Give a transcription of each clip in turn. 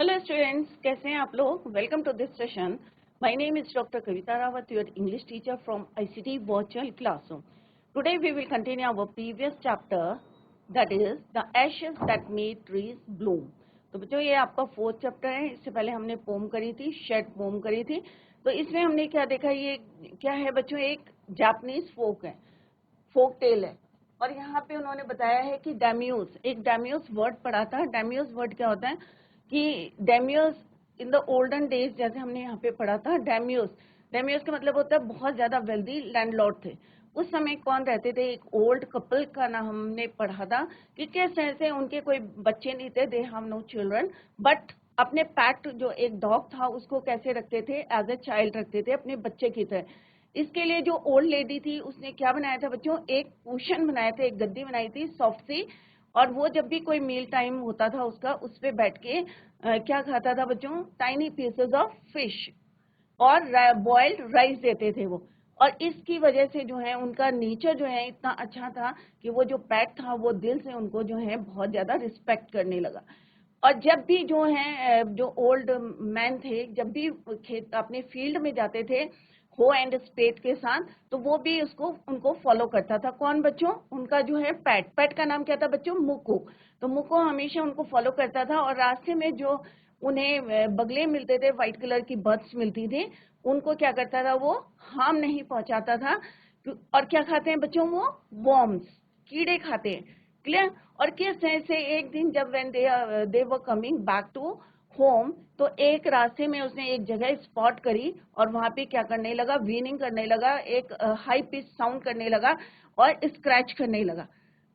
Hello students, कैसे हैं आप लोग? Welcome to this session. My name is doctor Kavita Rawat, your English teacher from ICT virtual classroom. Today we will continue our previous chapter, that is the ashes that made trees bloom. तो बच्चों, ये आपका fourth chapter है. इससे पहले हमने pome करी थी, शेड पोम करी थी. तो इसमें हमने क्या देखा, ये क्या है बच्चों? एक जापानीज फोक है, फोक टेल है. और यहाँ पे उन्होंने बताया है कि डेम्यूज, एक डेम्यूज वर्ड पढ़ा था. डेम्यूज वर्ड क्या होता है कि डेम्यूज इन द ओल्डन डेज, जैसे हमने यहाँ पे पढ़ा था, डेम्यूज. डेम्यूज का मतलब होता है बहुत ज्यादा वेल्दी लैंडलॉर्ड थे. उस समय कौन रहते थे? एक ओल्ड कपल का नाम हमने पढ़ा था कि किस तरह से उनके कोई बच्चे नहीं थे, they have no children, but अपने पैट जो एक डॉग था उसको कैसे रखते थे? एज ए चाइल्ड रखते थे, अपने बच्चे की तरह. इसके लिए जो ओल्ड लेडी थी उसने क्या बनाया था बच्चों? एक कुशन बनाया था, एक गद्दी बनाई थी सॉफ्ट सी. और वो जब भी कोई मील टाइम होता था उसका, उस पे बैठ के क्या खाता था बच्चों? टाइनी पीसेस ऑफ फिश और बॉइल्ड राइस देते थे वो. और इसकी वजह से जो है उनका नेचर जो है इतना अच्छा था कि वो जो पेट था वो दिल से उनको जो है बहुत ज्यादा रिस्पेक्ट करने लगा. और जब भी जो है जो ओल्ड मैन थे, जब भी खेत अपने फील्ड में जाते थे हो एंड स्पेड के साथ, तो वो भी उसको उनको फॉलो करता था. कौन बच्चों? उनका जो है पैट. पैट का नाम क्या था बच्चों? मुको. तो मुको हमेशा उनको फॉलो करता था. और रास्ते में जो उन्हें बगले मिलते थे, व्हाइट कलर की बर्ड्स मिलती थी, उनको क्या करता था? वो हार्म नहीं पहुंचाता था. और क्या खाते हैं बच्चों? वो वॉर्म्स, कीड़े खाते हैं. क्लियर? और किस तरह से एक दिन जब when they were coming back to home, तो एक रास्ते में उसने एक जगह स्पॉट करी और वहां पे क्या करने लगा? वीनिंग करने लगा, एक हाई पिच साउंड करने लगा और स्क्रैच करने लगा.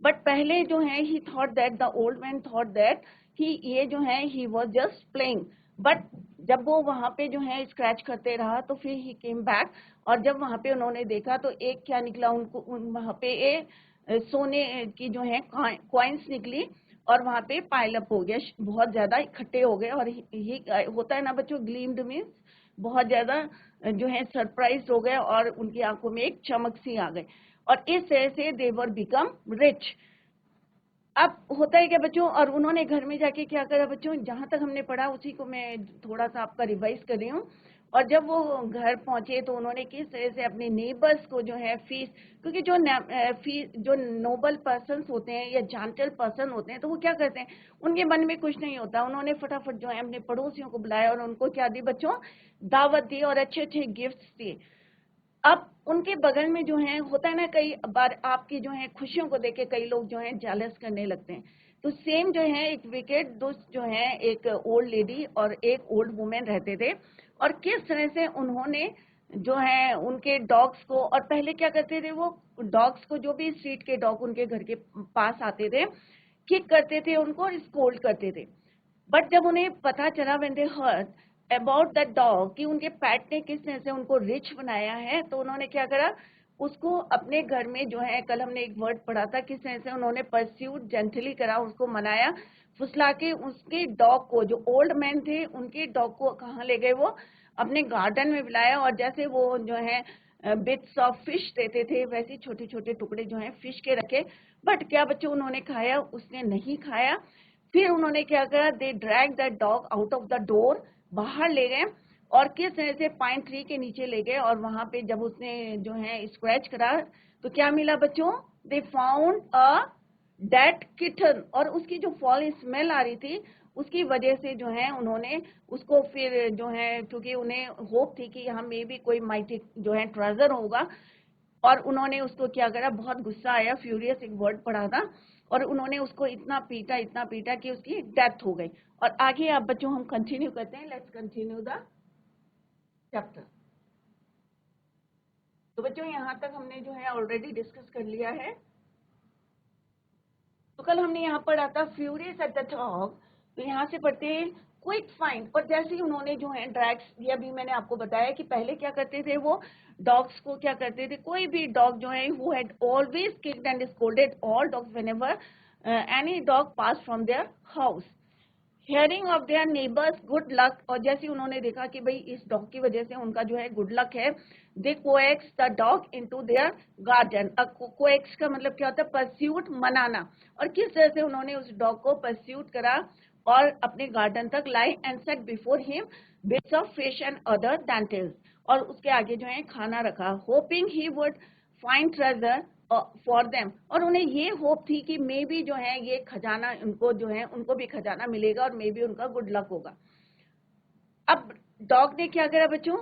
बट पहले जो है ही thought that, the old man thought that कि ये जो है he was just playing. But जब वो वहां पे जो है स्क्रैच करते रहा तो फिर ही केम बैक. और जब वहां पे उन्होंने देखा तो एक क्या निकला उनको? वहां पे एक सोने की जो है कॉइन्स निकली. और वहां पे पाइल अप हो गया, बहुत ज्यादा इकट्ठे हो गए. और ही होता है ना बच्चों, ग्लीम्ड मीन्स बहुत ज्यादा जो है सरप्राइज हो गए और उनकी आंखों में एक चमक सी आ गई. और इस तरह से दे वर बिकम रिच. अब होता है क्या बच्चों? और उन्होंने घर में जाके क्या करा बच्चों? जहां तक हमने पढ़ा उसी को मैं थोड़ा सा आपका रिवाइज कर रही हूँ. और जब वो घर पहुंचे तो उन्होंने किस तरह से अपने नेबर्स को जो है फीस, क्योंकि जो नोबल पर्सन होते हैं या जेंटल पर्सन होते हैं तो वो क्या करते हैं? उनके मन में कुछ नहीं होता. उन्होंने फटाफट जो है अपने पड़ोसियों को बुलाया और उनको क्या दी बच्चों? दावत दी और अच्छे अच्छे गिफ्ट दिए. अब उनके बगल में जो है, होता है ना कई बार आपकी जो है खुशियों को देख के कई लोग जो है जेलस करने लगते हैं. तो सेम जो है एक विकेट दोस्त जो है, एक ओल्ड लेडी और एक ओल्ड वुमेन रहते थे. और किस तरह से उन्होंने जो है उनके डॉग्स को, और पहले क्या करते थे वो डॉग्स को, जो भी स्ट्रीट के डॉग उनके घर के पास आते थे, किक करते थे उनको और स्कोल्ड करते थे. बट जब उन्हें पता चला when they heard about that dog कि उनके पैट ने किस तरह से उनको रिच बनाया है, तो उन्होंने क्या करा? उसको अपने घर में जो है, कल हमने एक वर्ड पढ़ा था, किस तरह से उन्होंने परस्यूट जेंटली करा, उसको मनाया, फुसला के उसके डॉग को, जो ओल्ड मैन थे उनके डॉग को कहाँ ले गए? वो अपने गार्डन में बुलाया. और जैसे वो जो है बिट्स ऑफ फिश देते थे, वैसे छोटे छोटे टुकड़े जो है फिश के रखे. बट क्या बच्चों उन्होंने खाया? उसने नहीं खाया. फिर उन्होंने क्या करा? They drag that dog out of the door, बाहर ले गए. और किस तरह से पाइन ट्री के नीचे ले गए. और वहां पे जब उसने जो है स्क्रैच करा तो क्या मिला बच्चों? They found a dead kitten. और उसकी जो फॉल स्मेल आ रही थी उसकी वजह से जो है उन्होंने उसको फिर जो है, क्योंकि उन्हें होप थी कि यहाँ में भी कोई माइटी जो है ट्रेजर होगा, और उन्होंने उसको क्या करा? बहुत गुस्सा आया, फ्यूरियस एक वर्ड पढ़ा था, और उन्होंने उसको इतना पीटा कि उसकी डेथ हो गई. और आगे आप बच्चों हम कंटिन्यू करते हैं. Let's continue the chapter. तो बच्चों यहां तक हमने जो है ऑलरेडी डिस्कस कर लिया है. तो कल हमने यहाँ पढ़ा था फ्यूरियस एट द डॉग. तो यहाँ से पढ़ते हैं क्विक फाइंड. और जैसे ही उन्होंने जो है ड्रैग्स, ये अभी मैंने आपको बताया कि पहले क्या करते थे वो डॉग्स को क्या करते थे, कोई भी डॉग जो है who had always kicked and scolded all dogs whenever any dog pass from their house, hearing of their neighbours good luck. और जैसे उन्होंने देखा कि भाई इस डॉग की वजह से उनका जो है गुड लक है, they coax the dog into their garden. Coax का मतलब क्या होता है? परस्यूट, मनाना. और किस तरह से उन्होंने उस डॉग को परस्यूट करा और अपने गार्डन तक लाई and set before him bits of fish and other dainties, और उसके आगे जो है खाना रखा, hoping he would find treasure for them, और उन्हें ये होप थी कि मे बी जो है ये खजाना उनको जो है उनको भी खजाना मिलेगा और मे बी उनका गुड लक होगा। अब डॉग ने क्या करा बच्चों,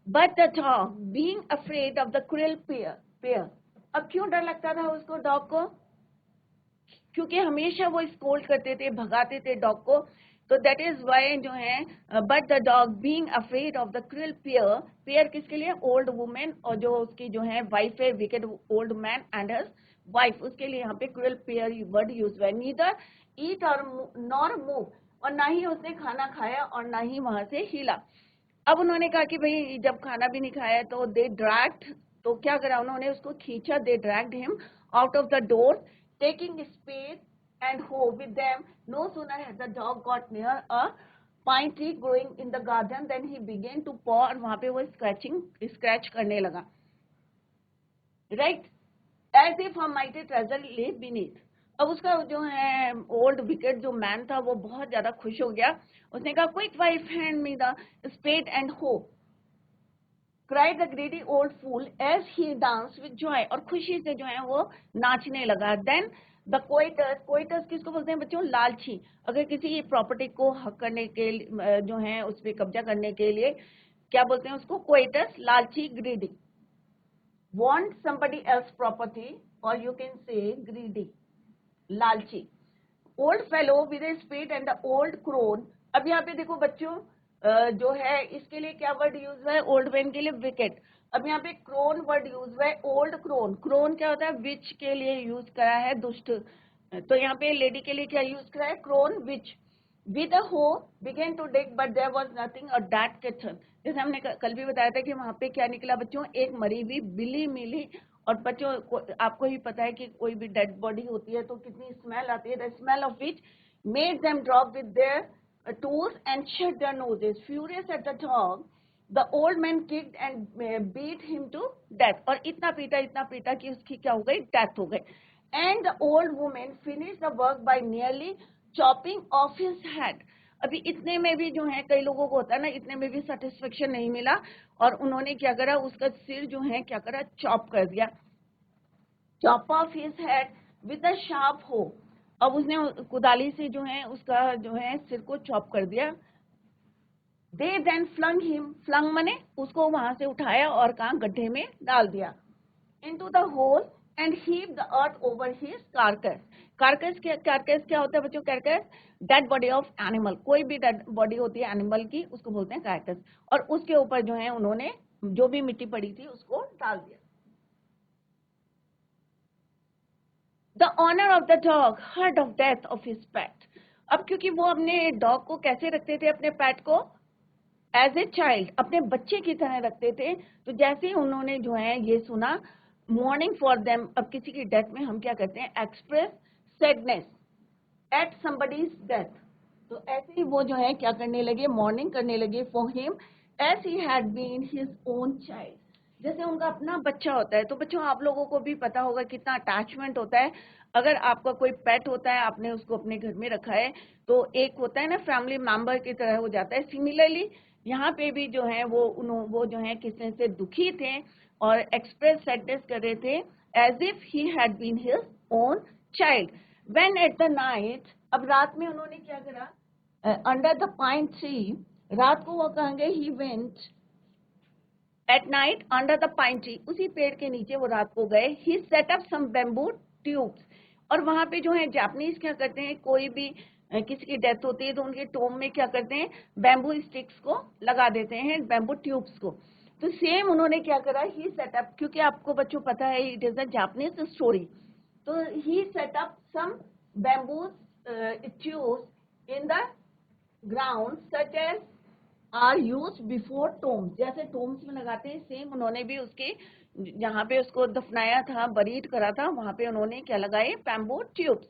but the dog being afraid of the cruel pair, अब क्यों डर लगता था उसको, डॉग को, क्योंकि हमेशा वो स्कोल्ड करते थे, भगाते थे डॉग को, तो दैट इज वाई जो है but the dog being afraid of the cruel pair, pair किसके लिए, ओल्ड वुमेन, और जो उसकी जो है वाइफ है, wicked old man and her wife, उसके लिए यहाँ पे क्रूएल पेयर वर्ड यूज हुआ है। नीदर ईट और नॉर मूव, और ना ही उसने खाना खाया और ना ही वहां से हिला। अब उन्होंने कहा कि भाई जब खाना भी नहीं खाया तो दे ड्रैग्ड, तो क्या करा उन्होंने, उसको खींचा, they dragged him out of the door taking spade and hoe with them. No sooner had the dog got near a pine tree growing in the garden than he began to paw, और वहां पे वो scratch करने लगा, right, as if a mighty treasure lay beneath. अब उसका जो है ओल्ड विकेट जो मैन था वो बहुत ज्यादा खुश हो गया, उसने कहा quick wife hand me the spade and hoe, cried the greedy old fool as he danced with joy, और खुशी से जो है वो नाचने लगा। Then the coitus किसको बोलते हैं बच्चों, लालची, अगर किसी प्रॉपर्टी को हक करने के जो है उस पर कब्जा करने के लिए क्या बोलते हैं उसको, कोइटस, लालची, greedy, want somebody else property, or you can say greedy, लालची। old fellow with a spade and the old crone, अब यहाँ पे देखो बच्चों जो है इसके लिए क्या वर्ड यूज हुआ है, ओल्ड मैन के लिए विकेट, अब यहाँ पे क्रोन वर्ड यूज हुआ है, ओल्ड क्रोन, क्रोन क्या होता है, विच के लिए यूज करा है, दुष्ट, तो यहाँ पे लेडी के लिए क्या यूज करा है, crown which, with a hoe began to dig but there was nothing और दैट किचन, जैसे हमने कल भी बताया था कि वहां पे क्या निकला बच्चों, एक मरी हुई बिल्ली मिली, और बच्चों आपको ही पता है कि कोई भी डेड बॉडी होती है तो कितनी स्मेल आती है, the smell of which made them drop with their tools and shut their noses. Furious at the dog, the old man kicked and beat him to death. और इतना पीटा कि उसकी क्या हो गई, डेथ हो गई। And the old woman finished the work by nearly chopping off his head. अभी इतने में भी जो है कई लोगों को होता है ना, इतने में भी सेटिस्फेक्शन नहीं मिला, और उन्होंने क्या करा, उसका सिर जो है क्या करा, चॉप कर दिया, chop of his head with a sharp हो, अब उसने कुदाली से जो है उसका जो है सिर को चॉप कर दिया। दे देन फ्लंग हिम, फ्लंग मने उसको वहां से उठाया और कहाँ, गड्ढे में डाल दिया, into the hole and heave the earth over his carcass. Carcass क्या होता है बच्चों, carcass dead body of animal, कोई भी डेड बॉडी होती है एनिमल की उसको बोलते हैं कार्कस, और उसके ऊपर जो है उन्होंने जो भी मिट्टी पड़ी थी उसको डाल दिया। The owner of the dog heard of death of his pet. अब क्योंकि वो अपने डॉग को कैसे रखते थे, अपने पेट को एज ए चाइल्ड, अपने बच्चे की तरह रखते थे, तो जैसे ही उन्होंने जो है ये सुना, मॉर्निंग फॉर देम, अब किसी की डेथ में हम क्या करते हैं, express sadness at somebody's death, तो ऐसे ही वो जो है क्या करने लगे, मॉर्निंग करने लगे for him as he had been his own child, जैसे उनका अपना बच्चा होता है। तो बच्चों आप लोगों को भी पता होगा कितना अटैचमेंट होता है, अगर आपका कोई पेट होता है, आपने उसको अपने घर में रखा है, तो एक होता है ना फैमिली मेंबर की तरह हो जाता है। सिमिलरली यहाँ पे भी जो है वो जो है किसी से दुखी थे और एक्सप्रेस सैडनेस कर रहे थे, as if he had been his own child. When at the night, अब रात में उन्होंने क्या करा, अंडर द पाइन ट्री, रात को वो कहाँ गए, he went at night under the pine tree, उसी पेड़ के नीचे वो रात को गए, he set up some bamboo tubes, और वहां पे जो है जापानीज क्या करते हैं, कोई भी किसी की डेथ होती है तो उनके टोम में क्या करते हैं, बैम्बू स्टिक्स को लगा देते हैं, बैम्बू ट्यूब्स को, तो सेम उन्होंने क्या करा, ही सेट अप, क्योंकि आपको बच्चों पता है it is a Japanese story, तो he set up some bamboo tubes in the ground such as are use before tombs, जैसे टोम्स में लगाते हैं, सेम उन्होंने भी उसके जहाँ पे उसको दफनाया था, बरीड करा था, वहां पे उन्होंने क्या लगाए, बैम्बू ट्यूब्स,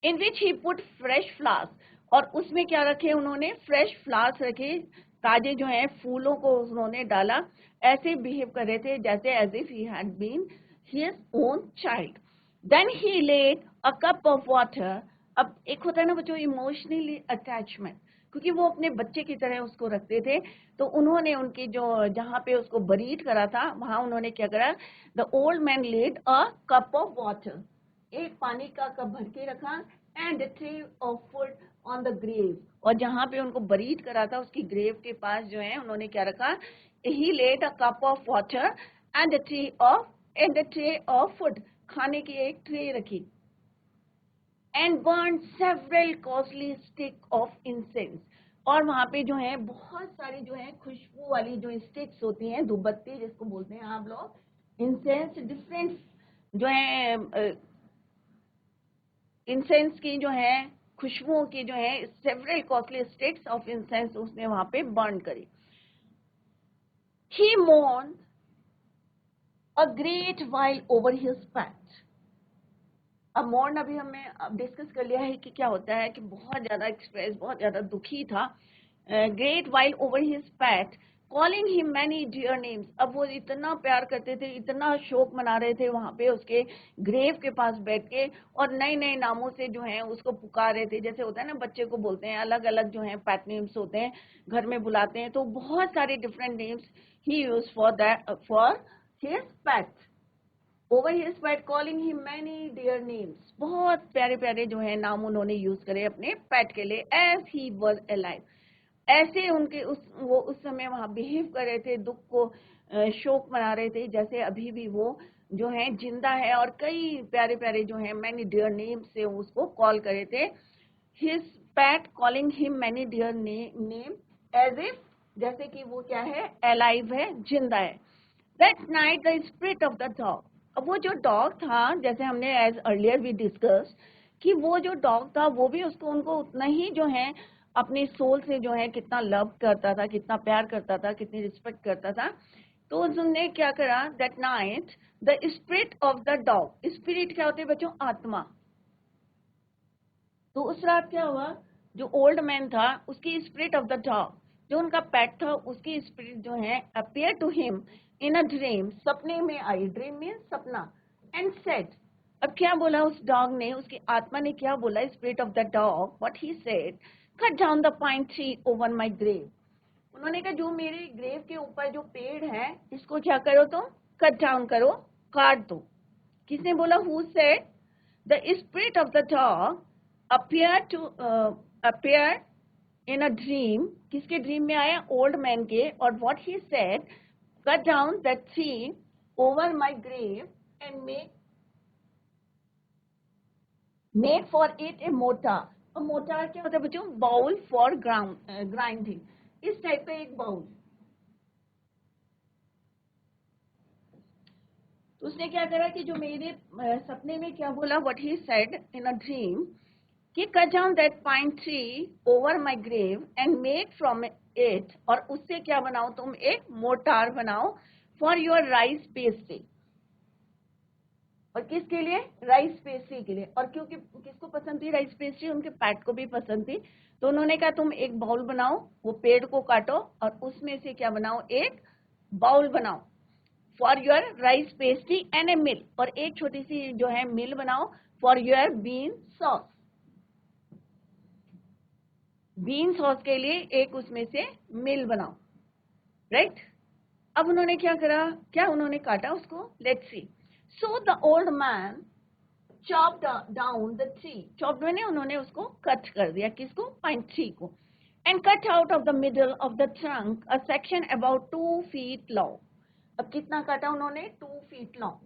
इन विच ही पुट फ्रेश फ्लावर्स, और उसमें क्या रखे उन्होंने, फ्रेश फ्लावर्स रखे, ताजे जो है फूलों को उन्होंने डाला, ऐसे बिहेव कर रहे थे जैसे as if he had been his own child. Then he laid a cup of water अब एक होता है ना बच्चों इमोशनली अटैचमेंट, क्योंकि वो अपने बच्चे की तरह उसको रखते थे, तो उन्होंने उनकी जो जहाँ पे उसको बरीड करा था वहां उन्होंने क्या करा, the old man laid a cup of water, एक पानी का कप भर के रखा, and the tray of food on the grave, और जहाँ पे उनको बरीड करा था उसकी ग्रेव के पास जो है उन्होंने क्या रखा, he laid a cup of water and the tray of food, खाने की एक ट्रे रखी, and burned several costly stick of incense, और वहां पे जो है बहुत सारी जो है खुशबू वाली जो स्टिक्स होती हैं, धूपबत्ती जिसको बोलते हैं आप लोग, इंसेंस, डिफरेंट जो है इंसेंस की जो है खुशबुओं की जो है several costly sticks of incense उसने वहां पे बर्न करी. ही mourned a great while over his pet. अब मॉर्न अभी हमने अब डिस्कस कर लिया है कि क्या होता है, कि बहुत ज्यादा एक्सप्रेस, बहुत ज्यादा दुखी था. Great while over his pet, calling him many dear names, अब वो इतना प्यार करते थे, इतना शोक मना रहे थे वहां पे उसके ग्रेव के पास बैठ के, और नए नए नामों से जो है उसको पुकार रहे थे. जैसे होता है ना बच्चे को बोलते हैं, अलग अलग जो है पैट नेम्स होते हैं, घर में बुलाते हैं, तो बहुत सारे डिफरेंट नेम्स ही use for his pet. Over his pet calling him many dear names, बहुत प्यारे प्यारे जो है नाम उन्होंने यूज करे अपने पैट के लिए. एज ही वॉज अलाइव, ऐसे उनके वो उस समय वहां बिहेव कर रहे थे, दुख को शोक मना रहे थे, जैसे अभी भी वो जो है जिंदा है, और कई प्यारे प्यारे जो है मैनी डियर नेम से उसको कॉल करे थे. His pet calling him many dear name as if, जैसे कि वो क्या है, अलाइव है, जिंदा है. That night the spirit of the dog, अब वो जो डॉग था, जैसे हमने एज अर्लियर वी डिस्कस, कि वो जो डॉग था वो भी उसको उनको उतना ही जो है अपनी सोल से जो है कितना लव करता था, कितना प्यार करता था, कितनी रिस्पेक्ट करता था. तो उसने क्या करा, that night the spirit of the dog, spirit क्या होते हैं बच्चों, आत्मा. तो उस रात क्या हुआ, जो ओल्ड मैन था उसकी स्पिरिट ऑफ द डॉग, जो उनका पेट था उसकी स्पिरिट जो है appear to him in a dream, सपने में आई, ड्रीम मीन सपना, एंड सेड, अब क्या बोला उस डॉग ने, उसकी आत्मा ने क्या बोला, spirit of the dog, what he said, cut down the pine tree over my grave, उन्होंने कहा जो मेरे ग्रेव के ऊपर जो पेड़ है इसको क्या करो, तुम कट डाउन करो, काट दो. किसने बोला, who said, the spirit of the dog appear in a dream, किसके ड्रीम में आया, ओल्ड मैन के, और what he said, cut down that tree over my grave and make for it a mortar. और मोटार क्या होता है बच्चों, बाउल फॉर ग्राइंडिंग, इस टाइप का एक बाउल. तो उसने क्या करा कि जो मेरे सपने में क्या बोला, what he said in a dream, कि cut down that pine tree over my grave and make from it, और उससे क्या बनाओ तुम, एक मोटार बनाओ, for your rice pastry, और किसके लिए, राइस पेस्ट्री के लिए. और क्योंकि किसको पसंद थी राइस पेस्ट्री, उनके पैट को भी पसंद थी, तो उन्होंने कहा तुम एक बाउल बनाओ, वो पेड़ को काटो और उसमें से क्या बनाओ, एक बाउल बनाओ, for your rice pastry and a mill, और एक छोटी सी जो है मिल बनाओ, for your bean sauce, bean sauce के लिए एक उसमें से मिल बनाओ, राइट. अब उन्होंने क्या करा, क्या उन्होंने काटा उसको, let's see. So the old man chopped down the tree, chopped मैंने उन्होंने उसको कट कर दिया, किसको, पाइन ट्री को, and cut out of the middle of the trunk a section about 2 feet long. अब कितना काटा उन्होंने, 2 feet लॉन्ग.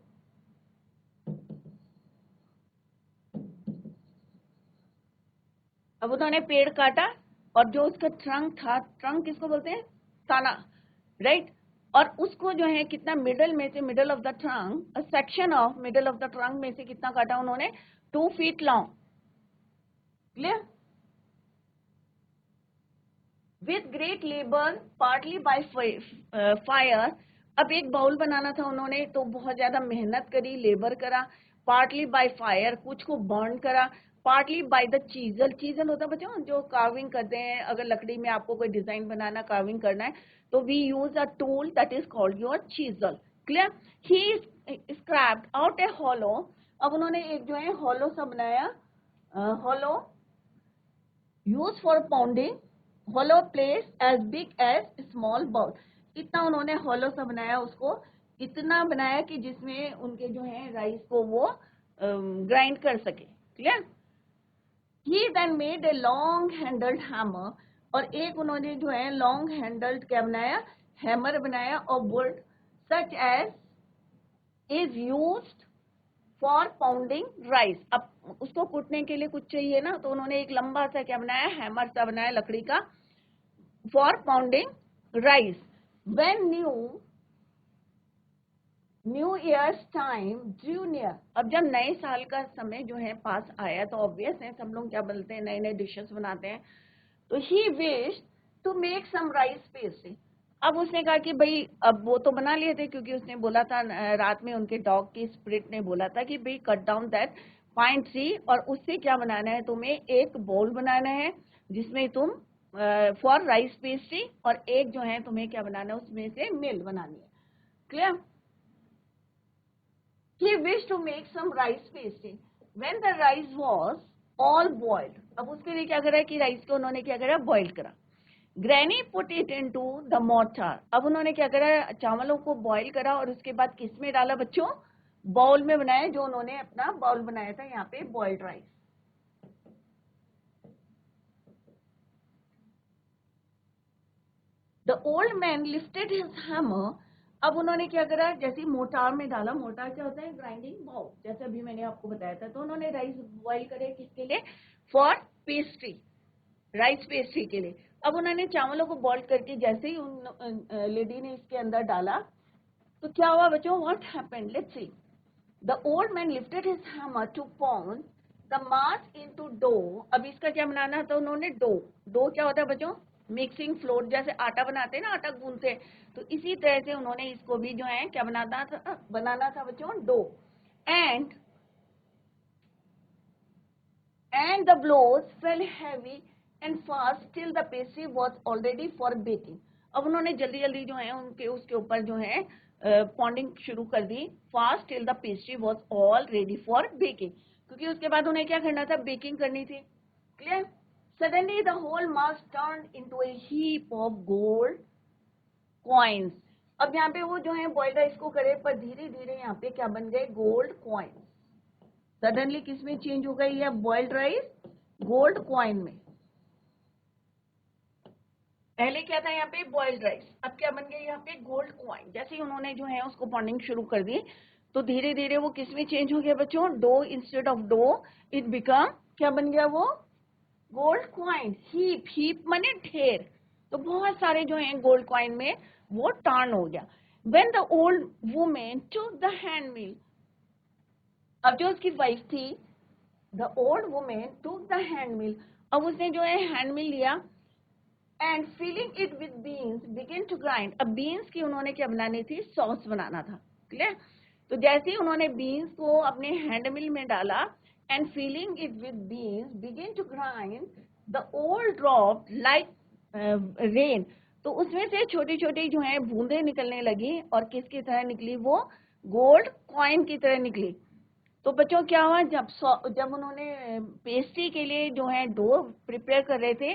अब उन्होंने पेड़ काटा, और जो उसका ट्रंक था, ट्रंक किसको बोलते हैं, ताना, राइट. और उसको जो है कितना, मिडल में से, middle of the trunk, section of middle of the trunk में से कितना काटा उन्होंने, 2 feet long. Clear. With great labour partly by fire, अब एक बाउल बनाना था उन्होंने, तो बहुत ज्यादा मेहनत करी, लेबर करा, पार्टली बाय फायर, कुछ को बर्न करा, partly by the chisel, chisel होता है बच्चों जो कार्विंग करते हैं, अगर लकड़ी में आपको कोई डिजाइन बनाना, कार्विंग करना है, तो we use a tool that is called your chisel. Clear. He scraped out a hollow, अब उन्होंने एक जो है हॉलो सा बनाया, hollow used for pounding, hollow place as big as small bowl. इतना उन्होंने hollow सा बनाया, उसको इतना बनाया कि जिसमें उनके जो है राइस को वो ग्राइंड कर सके. Clear? He then made a long handled hammer, और एक उन्होंने जो है लॉन्ग हैंडल्ड क्या बनाया, हैमर बनाया, और wood such as is used for pounding rice. अब उसको कूटने के लिए कुछ चाहिए ना, तो उन्होंने एक लंबा सा क्या बनाया, हैमर सा बनाया लकड़ी का, for pounding rice. When new years time Drew near, अब जब नए साल का समय जो है पास आया, तो ऑब्वियस है सब लोग क्या बोलते हैं, नए नए डिशेस बनाते हैं. तो he wish to make some rice pastry. अब उसने कहा कि भाई अब वो तो बना लिए थे, क्योंकि उसने बोला था रात में उनके डॉग की स्पिरिट ने बोला था कि भाई cut down that pine tree, और उससे क्या बनाना है, तुम्हें एक बोल बनाना है जिसमें तुम फॉर राइस पेस्ट्री, और एक जो है तुम्हें क्या बनाना है, उसमें से मिल बनानी है. Clear? He wished to make some rice pasty. When the rice was all boiled, अब उसके लिए क्या करा कि राइस को उन्होंने क्या करा, बॉइल करा. Granny put it into the mortar. अब उन्होंने क्या करा, चावलों को बॉइल करा, और उसके बाद किस में डाला बच्चों, बाउल में बनाया, जो उन्होंने अपना बाउल बनाया था यहाँ पे boiled rice. The old man lifted his hammer. अब उन्होंने क्या करा, जैसे मोटार में डाला, मोटार क्या होता है, ग्राइंडिंग बाउल, जैसे अभी मैंने आपको बताया था. तो उन्होंने राइस बॉइल करे किसके लिए, फॉर पेस्ट्री, राइस पेस्ट्री के लिए. अब उन्होंने चावलों को बॉइल करके जैसे ही उन लेडी ने इसके अंदर डाला, तो क्या हुआ बच्चों, what happened, let's see. The old man lifted his hammer to pound the mass into dough. अब इसका क्या बनाना था उन्होंने, डो क्या होता है बच्चों, मिक्सिंग फ्लोर, जैसे आटा बनाते हैं ना, आटा गूंथते हैं, तो इसी तरह से उन्होंने इसको भी जो है क्या बनाना था बच्चों, dough. And the blows fell heavy and fast till the pastry was already for baking. अब उन्होंने जल्दी जल्दी जो है उनके उसके ऊपर जो है पॉन्डिंग शुरू कर दी, fast till the pastry was all ready for baking, क्योंकि उसके बाद उन्हें क्या करना था, बेकिंग करनी थी. Clear? Suddenly the whole mass turned into a heap of gold coins. अब यहाँ पे वो जो है बॉइल्ड राइस को करे, पर धीरे धीरे यहाँ पे क्या बन गए, गोल्ड कॉइन्स. सडनली किस में चेंज हो गई है, बॉइल्ड राइस गोल्ड कॉइन में. पहले क्या था यहाँ पे, बॉइल्ड राइस, अब क्या बन गई यहाँ पे, गोल्ड कॉइन. जैसे ही उन्होंने जो है उसको पॉन्डिंग शुरू कर दी, तो धीरे धीरे वो किस में चेंज हो गया बच्चों, dough. Instead of dough it become, क्या बन गया वो, गोल्ड कॉइन. हीप माने ढेर, तो बहुत सारे जो हैं गोल्ड कॉइन में वो टर्न हो गया. When the old woman took the hand mill, अब जो उसकी वाइफ थी, the old woman took the hand mill, अब उसने जो है हैंड मिल लिया, and filling it with beans began to grind. अब बीन्स की उन्होंने क्या बनानी थी, सॉस बनाना था. क्लियर? तो जैसे ही उन्होंने बीन्स को अपने हैंड मिल में डाला, and filling it with beans began to grind, the oil dropped like rain. तो उसमें से छोटी छोटी जो है बूंदे निकलने लगी, और किसकी तरह निकली, वो गोल्ड कॉइन की तरह निकली. तो बच्चों क्या हुआ, जब उन्होंने पेस्ट्री के लिए जो है डो प्रिपेयर कर रहे थे,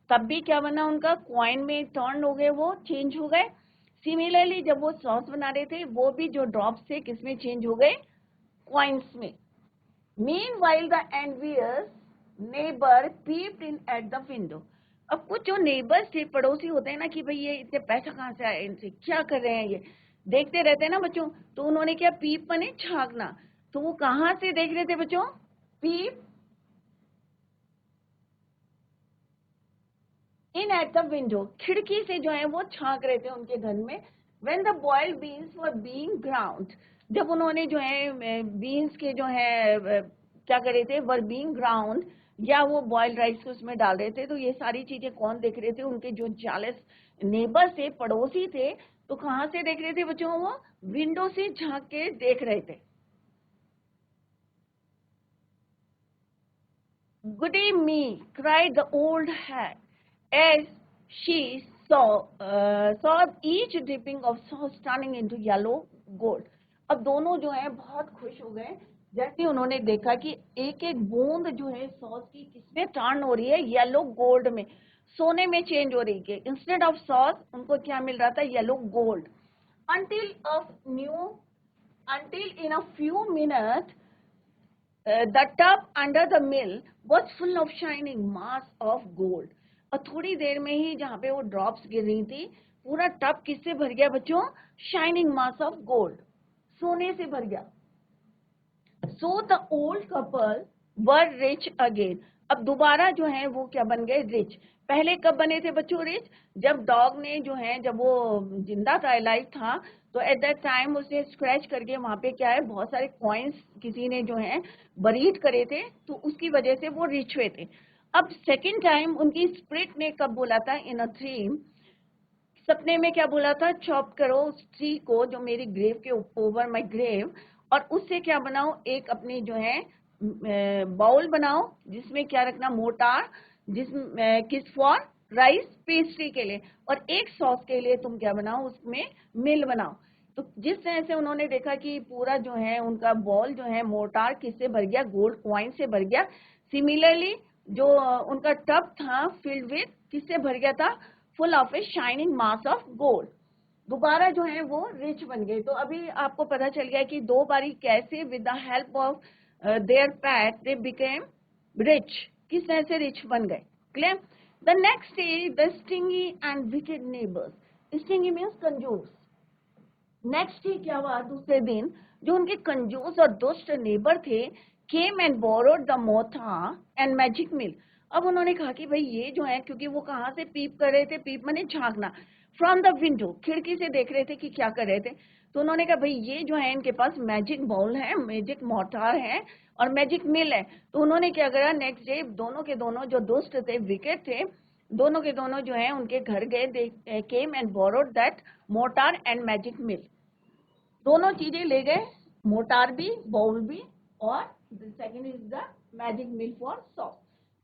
तब भी क्या बना उनका, कॉइन में टर्न हो गए, वो चेंज हो गए. सिमिलरली जब वो सॉस बना रहे थे, वो भी जो ड्रॉप्स थे किसमें चेंज हो गए, कॉइन्स में. Meanwhile, the envious neighbor peeped in at the window. अब कुछ जो नेबर्स थे, पड़ोसी होते हैं ना, कि भाई ये इतने पैसा कहाँ से आए, इनसे क्या कर रहे हैं, ये देखते रहते हैं ना बच्चों. तो उन्होंने क्या, पीप माने झांकना, तो वो कहाँ से देख रहे थे बच्चों, पीप इन एट द विंडो, खिड़की से जो है वो झांक रहे थे उनके घर में. When the boiled beans were being ground, जब उन्होंने जो है बीन्स के जो है क्या कर रहे थे, वर बीइंग ग्राउंड, या वो बॉइल्ड राइस को उसमें डाल रहे थे, तो ये सारी चीजें कौन देख रहे थे, उनके जो जालस नेबर्स थे, पड़ोसी थे. तो कहाँ से देख रहे थे बच्चों, वो विंडो से झांक के देख रहे थे. Goody me, cried the old hag as she saw each dripping of sauce turning into yellow gold. अब दोनों जो है बहुत खुश हो गए, जैसे उन्होंने देखा कि एक एक बूंद जो है सॉस की किसमें टर्न हो रही है, येलो गोल्ड में, सोने में चेंज हो रही है। इंस्टेड ऑफ सॉस उनको क्या मिल रहा था, yellow gold. until of new until in a few minutes the tub under the mill was full of shining mass of gold। और थोड़ी देर में ही जहाँ पे वो ड्रॉप्स गिर रही थी, पूरा टब किससे भर गया बच्चों, शाइनिंग मास ऑफ गोल्ड, सोने से भर गया। So the old couple were rich again। अब दोबारा जो है वो क्या बन गए, रिच। पहले कब बने थे बच्चों रिच, जब डॉग ने जो है, जब वो जिंदा था, लाइव था, तो एट दैट टाइम उसने स्क्रैच करके वहां पे क्या है, बहुत सारे कॉइन्स किसी ने जो है बरीड करे थे, तो उसकी वजह से वो रिच हुए थे। अब सेकेंड टाइम उनकी स्पिरिट ने कब बोला था, इन अ ड्रीम, सपने में क्या बोला था, चॉप करो उस ट्री को जो मेरी ग्रेव के ओवर माई ग्रेव, और उससे क्या बनाओ, एक अपनी जो है बाउल बनाओ जिसमें क्या रखना, मोटार, किस फॉर राइस पेस्ट्री के लिए, और एक सॉस के लिए तुम क्या बनाओ, उसमें मिल बनाओ। तो जिस तरह से उन्होंने देखा कि पूरा जो है उनका बॉल जो है मोटार किससे भर गया, गोल्ड कॉइन से भर गया। सिमिलरली जो उनका टब था फिल्ड विथ किससे भर गया था, full of a shining mass of gold. दोबारा जो है वो रिच बन गए। तो अभी आपको पता चल गया कि दो बारी कैसे with the help of their PAT they became rich, किस तरह से रिच बन गए। Clear. The next day the stingy and wicked neighbours, stingy means कंजूस। नेक्स्ट डे क्या हुआ, दूसरे दिन जो उनके कंजूस और दुष्ट नेबर थे, came and borrowed the mortar and magic mill. अब उन्होंने कहा कि भाई ये जो है, क्योंकि वो कहाँ से पीप कर रहे थे, पीप माने झांकना, फ्रॉम द विंडो, खिड़की से देख रहे थे कि क्या कर रहे थे। तो उन्होंने कहा भाई ये जो है इनके पास मैजिक बाउल है, मैजिक मोटार है और मैजिक मिल है। तो उन्होंने क्या करा, नेक्स्ट डे दोनों के दोनों जो दुष्ट थे, विकेट थे, दोनों के दोनों जो है उनके घर गए, they came and borrowed that mortar and magic mill. दोनों चीजें ले गए, मोटार भी, बाउल भी, और second is the magic mill for sauce,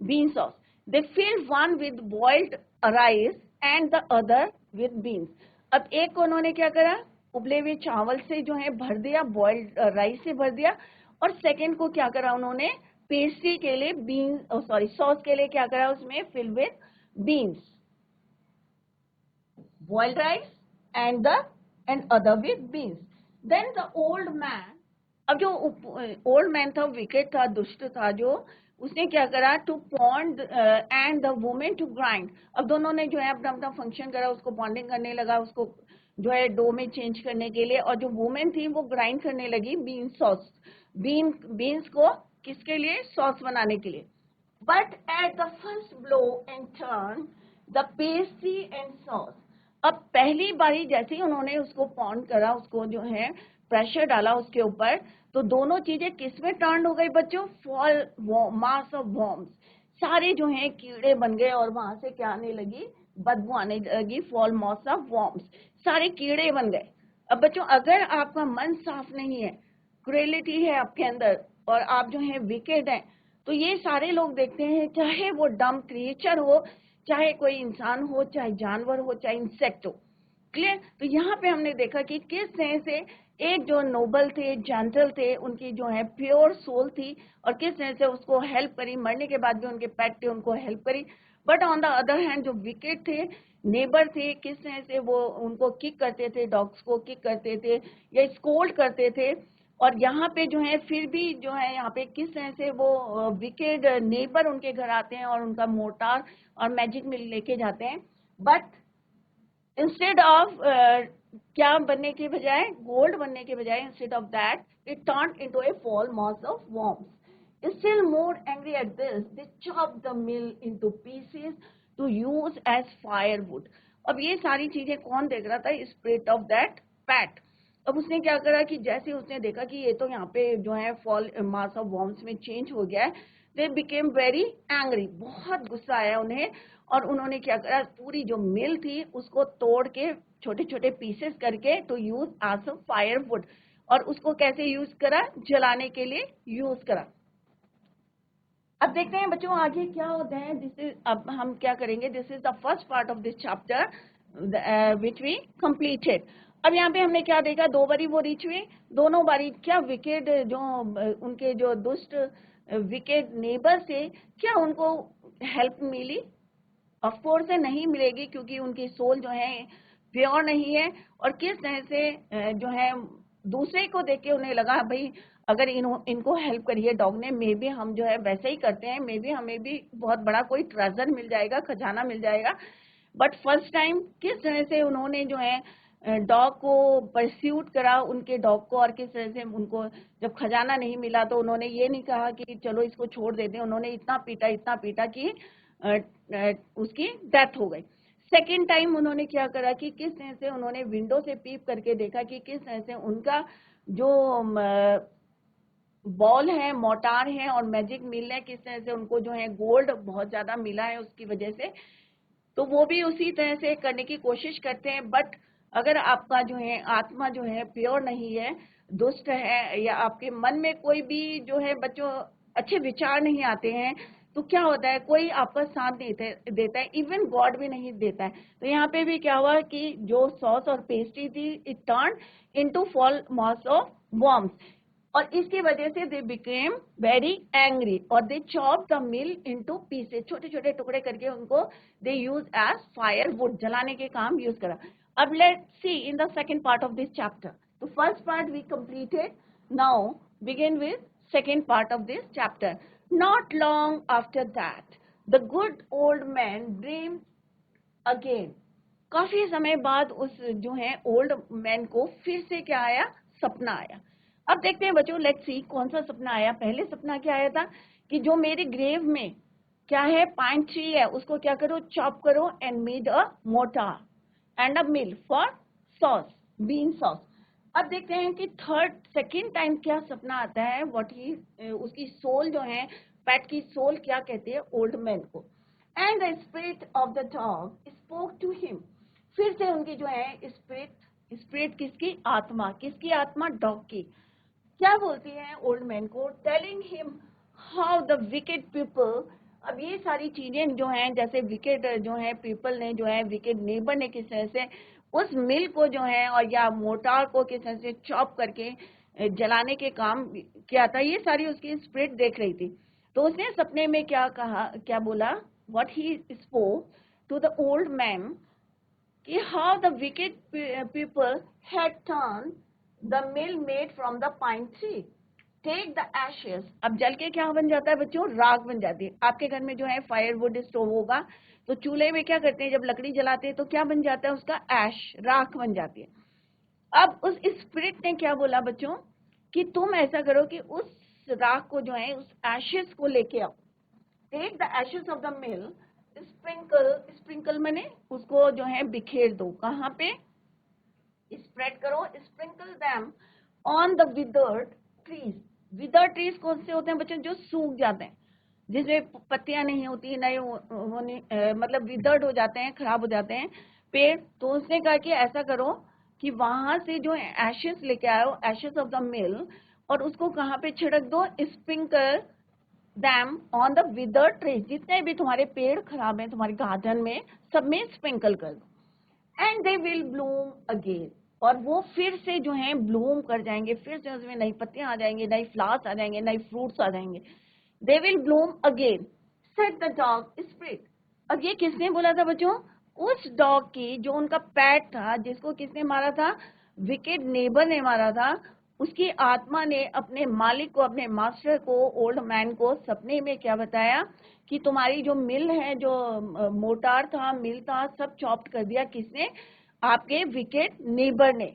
bean sauce. They filled one with boiled rice and the other with beans. अब एक को उन्होंने क्या करा, उबले हुए चावल से जो है भर दिया, बॉइल्ड राइस से भर दिया, और सेकंड को क्या करा उन्होंने, पेस्ट्री के लिए बीन, सॉरी सॉस के लिए क्या करा, उसमें fill with beans, boiled rice and other with beans। Then the old man, अब जो ओल्ड मैन था, विकेट था, दुष्ट था, जो उसने क्या करा, to pound and the women to grind. अब दोनों ने जो है अपना अपना फंक्शन करा, उसको पॉन्डिंग करने लगा, उसको जो है डो में चेंज करने के लिए, और जो वुमेन थी वो ग्राइंड करने लगी बीन सॉस, बीन्स को किसके लिए, सॉस बनाने के लिए। But at the first blow and turn, the pastry and sauce। अब पहली बारी जैसे ही उन्होंने उसको पॉन्ड करा, उसको जो है प्रेशर डाला उसके ऊपर, तो दोनों चीजें किस में टर्न हो गई बच्चों, फॉल मास ऑफ वॉर्म्स, सारे जो हैं कीड़े बन गए, और वहां से क्या आने लगी, बदबू आने लगी, फॉल मास ऑफ वॉर्म्स, सारे कीड़े बन गए। अब बच्चों अगर आपका मन साफ नहीं है, क्रुएलिटी है आपके अंदर, और आप जो है विकेड हैं, तो ये सारे लोग देखते हैं, चाहे वो डम क्रिएचर हो, चाहे कोई इंसान हो, चाहे जानवर हो, चाहे इंसेक्ट हो। क्लियर। तो यहाँ पे हमने देखा कि किस तरह से एक जो नोबल थे, जेंटल थे, उनकी जो है प्योर सोल थी, और किस तरह से उसको हेल्प करी, मरने के बाद भी उनके पेट थे उनको हेल्प करी। But on the other hand जो विकेट थे, नेबर थे, किस तरह से वो उनको किक करते थे, डॉग्स को किक करते थे या स्कोल्ड करते थे। और यहाँ पे जो है फिर भी जो है यहाँ पे किस तरह से वो विकेड नेबर उनके घर आते हैं और उनका मोटार और मैजिक मिल लेके जाते हैं। बट इंस्टेड ऑफ क्या बनने के बजाय, गोल्ड बनने के बजाय, instead of that it turn into a foul mass of worms. Still more angry at this, they chopped the mill into pieces to use as firewood। अब ये सारी चीजें कौन देख रहा था, स्पिरिट ऑफ दैट पैट। अब उसने क्या करा कि जैसे उसने देखा कि ये तो यहाँ पे जो है फॉल मास ऑफ वॉर्म्स में चेंज हो गया है, दे बिकेम वेरी एंग्री, बहुत गुस्सा आया उन्हें, और उन्होंने क्या करा, पूरी जो मिल थी उसको तोड़ के छोटे छोटे पीसेस करके to use as a firewood, और उसको कैसे यूज करा, जलाने के लिए यूज करा। अब देखते हैं बच्चों आगे क्या होता है। दिस इज, अब हम क्या करेंगे, this is the first part of this chapter which we completed. अब यहाँ पे हमने क्या देखा, 2 बारी वो रीच हुए, दोनों बारी क्या विकेट जो उनके जो दुष्ट विकेट नेबर से क्या उनको हेल्प मिली? ऑफ कोर्स से नहीं मिलेगी, क्योंकि उनकी सोल जो है प्योर नहीं है। और किस तरह से जो है दूसरे को देख के उन्हें लगा भाई अगर इनको हेल्प करिए डॉग ने, मे बी हम जो है वैसे ही करते हैं, मे बी हमें भी बहुत बड़ा कोई ट्रेजर मिल जाएगा, खजाना मिल जाएगा। बट फर्स्ट टाइम किस तरह से उन्होंने जो है डॉग को परस्यूट करा, उनके डॉग को, और किस तरह से उनको जब खजाना नहीं मिला तो उन्होंने ये नहीं कहा कि चलो इसको छोड़ देते हैं, उन्होंने इतना पीटा कि उसकी डेथ हो गई। सेकेंड टाइम उन्होंने क्या करा कि किस तरह से उन्होंने विंडो से पीप करके देखा कि किस तरह से उनका जो बॉल है, मोटार है और मैजिक मिल है, किस तरह से उनको जो है गोल्ड बहुत ज्यादा मिला है उसकी वजह से, तो वो भी उसी तरह से करने की कोशिश करते हैं। बट अगर आपका जो है आत्मा जो है प्योर नहीं है, दुष्ट है, या आपके मन में कोई भी जो है बच्चों अच्छे विचार नहीं आते हैं, तो क्या होता है, कोई आपका साथ नहीं देता है, इवन गॉड भी नहीं देता है। तो यहाँ पे भी क्या हुआ कि जो सॉस और पेस्ट्री थी, it turn into foul mass of worms, और इसकी वजह से दे बिकेम वेरी एंग्री और they chop the mill into pieces, छोटे छोटे टुकड़े करके उनको दे यूज एज फायरवुड, जलाने के काम यूज करा। अब let's see in the second part of this chapter. तो first part we completed, now begin with second part of this chapter. Not long after that the good old man dream again. काफी समय बाद उस जो है old man को फिर से क्या आया, सपना आया। अब देखते हैं बच्चों, लेट्स सी कौन सा सपना आया। पहले सपना क्या आया था कि जो मेरे ग्रेव में क्या है, पाइन ट्री है, उसको क्या करो, चॉप करो and made a motor and a mill for sauce, bean sauce. अब देखते हैं कि सेकेंड टाइम क्या सपना आता है, व्हाट ही उसकी सोल जो है, पेट की सोल क्या कहती है ओल्ड मैन को। And the spirit of the dog spoke to him. फिर से उनकी जो है स्पिरिट किसकी, आत्मा, किसकी आत्मा, डॉग की, क्या बोलती है ओल्ड मैन को, telling him how the wicked people. अब ये सारी चीजें जो हैं, जैसे विकेड जो है पीपल ने जो है, विकेड नेबर ने किस तरह से उस मिल को जो है और या मोटार को किस तरह से चॉप करके जलाने के काम किया था, ये सारी उसकी स्पिरिट देख रही थी। तो उसने सपने में क्या कहा, क्या बोला, what he spoke to the old man कि how the wicked people had turn the mill made from the pine tree, take the ashes. अब जल के क्या बन जाता है बच्चों, राख बन जाती है। आपके घर में जो है फायरवुड स्टोव होगा, तो चूल्हे में क्या करते हैं, जब लकड़ी जलाते हैं तो क्या बन जाता है, उसका ऐश, राख बन जाती है। अब उस स्पिरिट ने क्या बोला बच्चों कि तुम ऐसा करो कि उस राख को जो है, उस एशेस को लेके आओ, take the ashes of the mill, sprinkle मैंने उसको जो है बिखेर दो, कहाँ पे, स्प्रेड करो, sprinkle them on the withered trees. Withered trees कौन से होते हैं बच्चों, जो सूख जाते हैं, जिसमें पत्तियां नहीं होती, नए मतलब विदर्ड हो जाते हैं, खराब हो जाते हैं पेड़। तो उसने कहा कि ऐसा करो कि वहां से जो एशेस लेके आओ, एशेस ऑफ द मिल, और उसको कहाँ पे छिड़क दो, sprinkle them on the withered trees, जितने भी तुम्हारे पेड़ खराब हैं तुम्हारे गार्डन में, सब में स्प्रिंकल कर दो, and they will bloom again, और वो फिर से जो है ब्लूम कर जाएंगे, फिर से उसमें नई पत्तियां आ जाएंगी, नई फ्लावर्स आ जाएंगे, नई फ्रूट्स आ जाएंगे। दे will bloom again, said the dog spirit. अब ये किसने बोला था बच्चों, उस डॉग की, जो उनका पेट था, जिसको किसने मारा था, विकेड नेबर ने मारा था। उसकी आत्मा ने अपने मालिक को, अपने मास्टर को, ओल्ड मैन को सपने में क्या बताया कि तुम्हारी जो मिल है, जो मोटार था, मिल था, सब चॉप्ड कर दिया, किसने, आपके विकेड नेबर ने।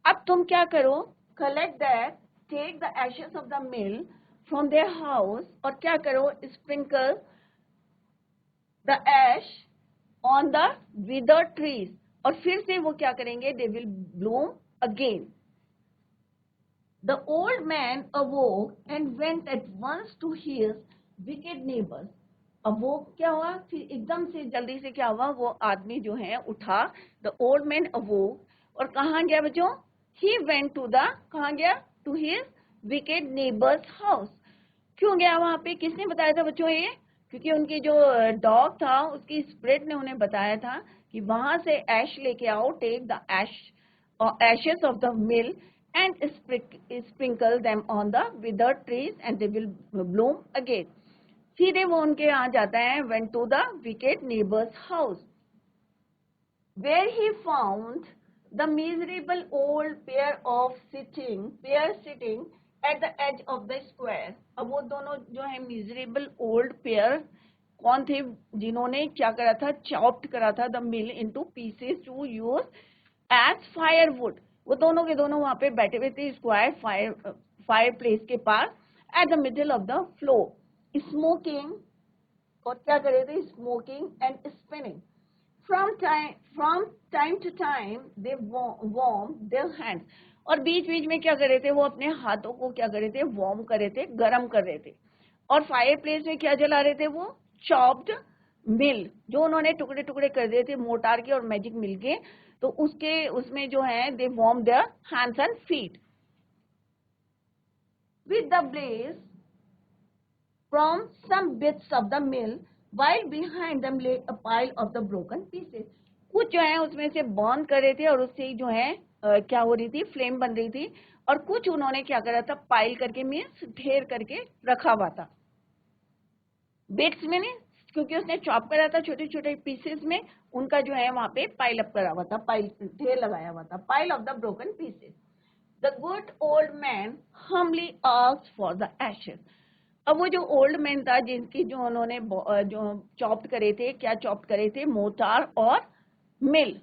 अब तुम क्या करो, collect that, take the ashes of the mill from their house, और क्या करो, sprinkle the ash on the withered trees, और फिर से वो क्या करेंगे, they will bloom again. The old man awoke and went at once to his wicked neighbors. अब वो क्या हुआ, फिर एकदम से जल्दी से क्या हुआ, वो आदमी जो है उठा, the old man awoke, और कहाँ गया बच्चों, he went to the, कहाँ गया, to his wicked neighbor's house। क्यों गया वहां पे, किसने बताया था बच्चों ये, क्योंकि उनकी जो डॉग था, उसकी स्पिरिट ने उन्हें बताया था कि वहां से ऐश लेके आओ, take the ash ashes of the mill and sprinkle them on the withered trees and they will bloom again. सीधे वो उनके यहाँ जाता है, went to the wicked neighbor's house, where he found the miserable old pair sitting at the edge of the square. अब वो दोनों जो है miserable old pair कौन थे, जिन्होंने क्या करा था, chopped करा था the mill into pieces to use as firewood. वो दोनों के दोनों वहाँ पे बैठे हुए थे स्क्वायर फायर प्लेस के पास, at the middle of the floor, smoking, और क्या कर रहे थे, smoking and spinning. From time to time they warm their hands. और बीच बीच में क्या कर रहे थे, वो अपने हाथों को क्या कर रहे थे, वार्म कर रहे थे, गर्म कर रहे थे. और फायर प्लेस में क्या जला रहे थे, वो चॉप्ड मिल, जो उन्होंने टुकड़े टुकड़े कर दिए थे मोटार के और मैजिक मिल के, तो उसमें जो है they warm their hands and feet. With the blaze from some bits of the mill while behind them lay a pile of the broken pieces. कुछ जो है उसमें से बर्न कर रहे थे और उससे जो है क्या हो रही थी, फ्लेम बन रही थी, और कुछ उन्होंने क्या करा था, पाइल करके मीन्स ढेर करके रखा हुआ था. बिट्स में नहीं, क्योंकि उसने चॉप करा था छोटे छोटे पीसेस में, उनका जो है वहां पे पाइल अप करा हुआ था, पाइल ढेर लगाया हुआ था, pile of the broken pieces. The good old man humbly asked for the ashes. अब वो जो ओल्ड मैन था, जिनकी जो उन्होंने जो चॉप्ड करे थे, क्या चॉप्ड करे थे, मोटार और मिल.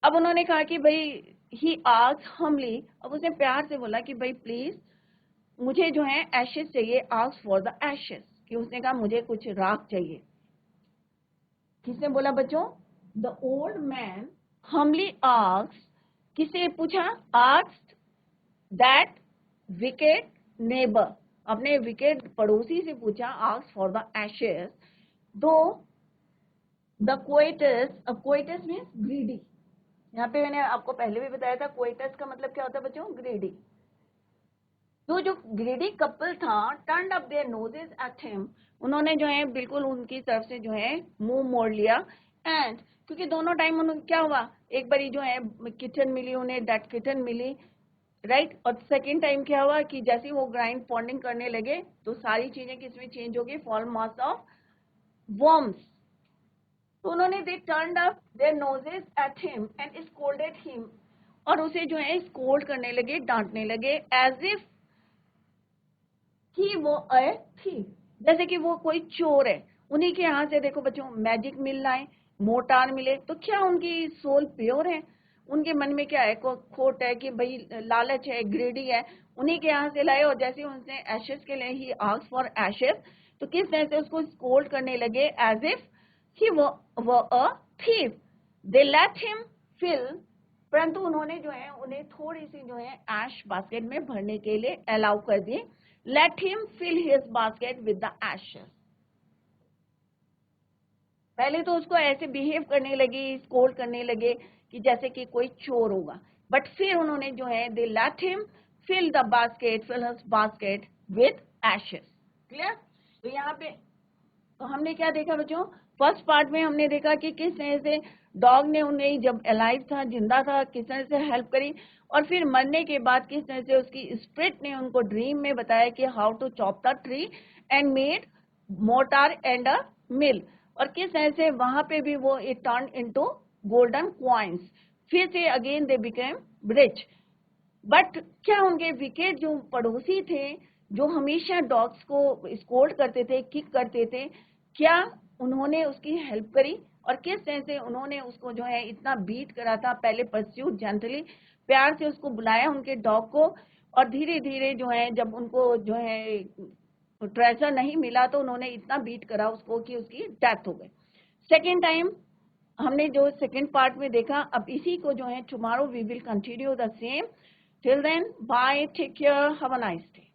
अब उन्होंने कहा कि भाई ही आस्क्ड हम्बली, अब उसने प्यार से बोला कि भाई प्लीज मुझे जो है एशेस चाहिए, आस्क्ड फॉर द एशेस, कि उसने कहा मुझे कुछ राख चाहिए. किसने बोला बच्चों, the old man humbly asked, किससे पूछा, आस्क्ड दैट विकेड नेबर, अपने विकेट पड़ोसी से पूछा, asked for the ashes, though the covetous. अब कोइटस मीन्स ग्रीडी, यहाँ पे मैंने आपको पहले भी बताया था कोइटस का मतलब क्या होता है बच्चों, ग्रीडी. तो जो ग्रीडी कपल था, turned up their noses at him, उन्होंने जो है बिल्कुल उनकी तरफ से जो है मुंह मोड़ लिया. एंड क्योंकि दोनों टाइम उन्हें क्या हुआ, एक बारी जो है किचन मिली उन्हें, डेट किचन मिली, राइट. और सेकेंड टाइम क्या हुआ कि जैसे वो ग्राइंड पॉन्डिंग करने लगे तो सारी चीजें किसमें चेंज हो गई, फॉल मास ऑफ वर्म्स. तो उन्होंने they turned up their noses at him and scolded him, और उसे जो है स्कोल्ड करने लगे, डांटने लगे, एज इफ कि वो थी, जैसे कि वो कोई चोर है. उन्हीं के यहाँ से देखो बच्चों मैजिक मिल रहा है, मोटार मिले, तो क्या उनकी सोल प्योर है, उनके मन में क्या है, खोट है कि भाई लालच है, ग्रेडी है, उन्हीं के यहाँ से लाए. और जैसे उनसे एशेस के लिए ही आस्क्ड फॉर एशेस, तो किस तरह से उसको स्कोल्ड करने लगे, एज इफ ही वो a thief. They let him fill, परंतु उन्होंने जो है उन्हें थोड़ी सी जो है एश बास्केट में भरने के लिए अलाउ कर दिए. Let him fill his basket with the ashes. पहले तो उसको ऐसे बिहेव करने लगी, स्कोल्ड करने लगे कि जैसे कि कोई चोर होगा, बट फिर उन्होंने जो है they let him fill the basket, fill his basket with ashes. Clear. तो यहाँ पे तो हमने क्या देखा बच्चों, फर्स्ट पार्ट में हमने देखा कि किस तरह से डॉग ने उन्हें जब अलाइव था, जिंदा था, किस तरह से हेल्प करी, और फिर मरने के बाद किस तरह से उसकी स्पिरिट ने उनको ड्रीम में बताया कि how to chop the tree and made mortar and a mill, और किस तरह से वहां पे भी वो it turn into golden coins. फिर से again they became rich. But क्या उनके विकेट जो पड़ोसी थे, जो हमेशा डॉग्स को स्कोल्ड करते थे, किक करते थे, क्या उन्होंने उसकी हेल्प करी, और किस तरह से उन्होंने उसको जो है इतना बीट करा था. पहले परस्यूट जेंटली, प्यार से उसको बुलाया उनके डॉग को, और धीरे धीरे जो है जब उनको जो है ट्रेजर नहीं मिला तो उन्होंने इतना बीट करा उसको कि उसकी डेथ हो गई. सेकेंड टाइम हमने जो सेकेंड पार्ट में देखा, अब इसी को जो है tomorrow we will continue the same. Till then bye, take care, have a nice day.